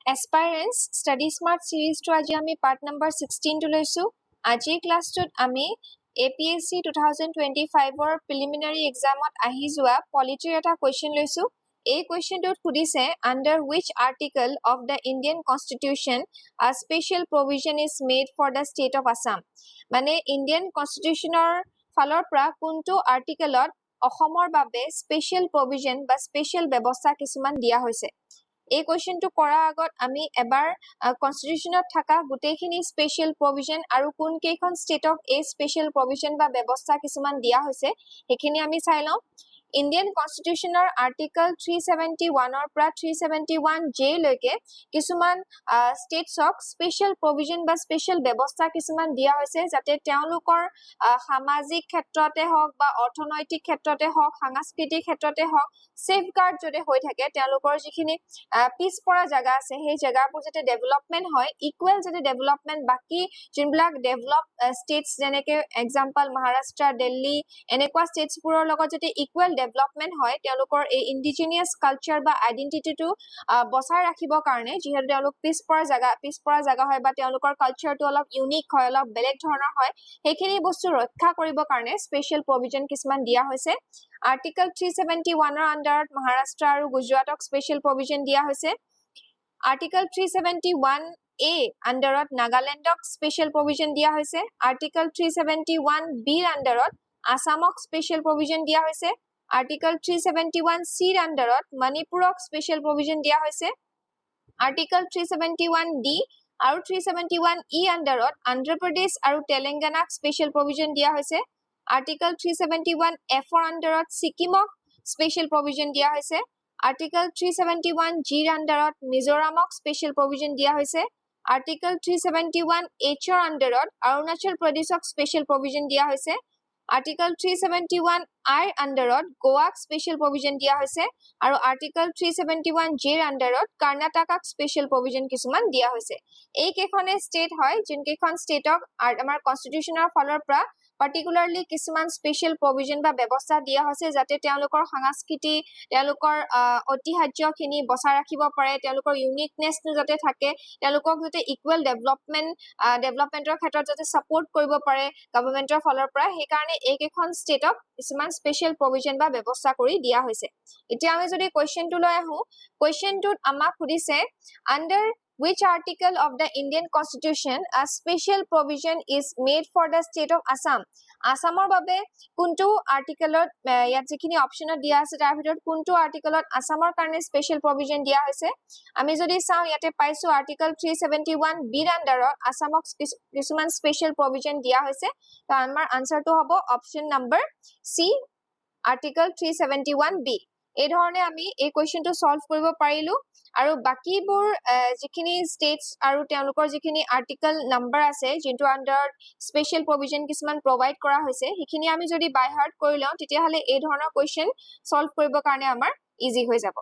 Aspirants Study Smart series to আজি আমি part number 16 to লৈছো আজি ক্লাস টুত আমি APSC 2025 ৰ preliminary exam ত আহি যোৱা polity এটা question লৈছো এই question টোত খুদিছে under which article of the Indian Constitution a special provision is made for the state of Assam মানে Indian Constitution ৰ ফালৰ পৰা কোনটো articleত অসমৰ বাবে special provision বা special ব্যৱস্থা কিছুমান দিয়া হৈছে এই কোৱেশ্চনটো কৰা আগত আমি এবাৰ কনস্টিটিউশনত থাকা গুটেইখিনি স্পেশাল প্ৰভিজন আৰু কোন কেইখন ষ্টেটক এই স্পেশাল প্ৰভিজন বা ব্যৱস্থা কিছুমান দিয়া হৈছে হেখিনি আমি চাই লওঁ ইন্ডিয়ান কনস্টিটিউশনৰ আৰ্টিকল 371 ৰ পৰা 371 জে লৈকে কিছুমান ষ্টেটছক স্পেশাল প্ৰভিজন বা স্পেশাল ব্যৱস্থা কিছুমান দিয়া হৈছে যাতে তেওঁলোকৰ সামাজিক ক্ষেত্ৰতে হওক বা অৰ্থনৈতিক ক্ষেত্ৰতে হওক সাংস্কৃতিক ক্ষেত্ৰতে হওক সেফগাৰ্ড যদি হৈ থাকে তেওঁলোকৰ যিখিনি পিছপৰা জায়গা আছে সেই জায়গাবোৰ যাতে ডেভেলপমেন্ট হয় ইকুৱেল যাতে ডেভেলপমেন্ট বাকি যোনবিলাক ডেভেলপ ষ্টেটছ যেনেকে এক্সাম্পল মহাৰাষ্ট্ৰ দিল্লী এনেকুৱা ষ্টেটছবোৰৰ লগত যাতে ইকুৱেল ডেভেলপমেন্ট হয় তেওঁলোকৰ এই ইন্ডিজিনিয়াস কালচাৰ বা আইডেন্টিটিটো বচাই ৰাখিবৰ কাৰণে যিহেতু তেওঁলোক পিছপৰা জায়গা হয় বা তেওঁলোকৰ কালচাৰটো অলপ ইউনিক হয় অলপ বেলেগ ধৰণৰ হয় সেইখিনি বস্তু ৰক্ষা কৰিবৰ কাৰণে স্পেশাল প্ৰভিজন কিছুমান দিয়া হৈছে Article 371 ৰ আন্ডাৰত মহাৰাষ্ট্ৰ আৰু গুজৰাটক স্পেশাল প্ৰভিজন দিয়া হৈছে Article 371 A আন্ডাৰত নাগালেণ্ডক স্পেশাল প্ৰভিজন দিয়া হৈছে Article 371 B আন্ডাৰত আসামক স্পেশাল প্ৰভিজন দিয়া হৈছে Article 371 C আন্ডাৰত মণিপুৰক স্পেশাল প্ৰভিজন দিয়া হৈছে Article 371 D আৰু 371 E আন্ডাৰত অন্ধ্ৰ প্ৰদেশ আৰু তেলেংগানাক স্পেশাল প্ৰভিজন দিয়া হৈছে Article 371 F ৰ আন্ডাৰত সিকিমক স্পেশাল প্ৰভিজন দিয়া হৈছে Article 371 G ৰ আন্ডাৰত মিজোৰামক স্পেশাল প্ৰভিজন দিয়া হৈছে Article 371 H ৰ আন্ডাৰত অৰুণাচল প্ৰদেশক স্পেশাল প্ৰভিজন দিয়া হৈছে Article 371 I ৰ আন্ডাৰত গোৱাক স্পেশাল প্ৰভিজন দিয়া হৈছে আৰু Article 371 J ৰ আন্ডাৰত কৰ্ণাটকক স্পেশাল প্ৰভিজন কিছুমান দিয়া হৈছে এই কেখনে ষ্টেট হয় যোন কেখন ষ্টেটক আমাৰ কনস্টিটিউশনৰ ফালৰ পৰা particularly কিছুমান স্পেশাল প্ৰভিজন বা ব্যৱস্থা দিয়া হৈছে যাতে তেওঁলোকৰ সংস্কৃতি তেওঁলোকৰ ঐতিহ্যখিনি বচাই ৰাখিব পাৰে তেওঁলোকৰ ইউনিকনেছটো যাতে থাকে তেওঁলোকক যাতে ইকুৱেল ডেভেলপমেন্টৰ ক্ষেত্ৰত যাতে সাপোৰ্ট কৰিব পাৰে গৱৰ্ণমেন্টৰ ফালৰ পৰা সেই কাৰণে এইকেখন ষ্টেটক কিছুমান স্পেশাল প্ৰভিজন বা ব্যৱস্থা কৰি দিয়া হৈছে এতিয়া আমি যদি কোৱেশ্চনটো লৈ আহো কোৱেশ্চনটোত আমাক খুদিছে under which article of the Indian Constitution a special provision is made for the state of Assam আসামৰ বাবে কোনটো আৰ্টিকেলত ইয়াত যিখিনি অপচনত দিয়া আছে তাৰ ভিতৰত কোনটো আৰ্টিকেলত আসামৰ কাৰণে স্পেশাল প্ৰভিজন দিয়া হৈছে আমি যদি চাও ইয়াতে পাইছো আৰ্টিকেল 371 বি আন্ডাৰত আসামক কিছুমান স্পেশাল প্ৰভিজন দিয়া হৈছে তো আমাৰ আনসাৰটো হ'ব অপচন নম্বৰ সি আৰ্টিকেল 371 বি এই ধৰণে আমি এই কোৱেশ্চনটো সলভ কৰিব পাৰিলো আৰু বাকিবোৰ যিখিনি ষ্টেটছ আৰু তেওঁলোকৰ যিখিনি আৰ্টিকেল নম্বৰ আছে যিটো আন্ডাৰত স্পেশাল প্ৰভিজন কিছুমান প্ৰভাইড কৰা হৈছে সেইখিনি আমি যদি বাই হাৰ্ট কৰি লওঁ তেতিয়া হলে এই ধৰণৰ কোৱেশ্চন সলভ কৰিব কাৰণে আমাৰ ইজি হৈ যাব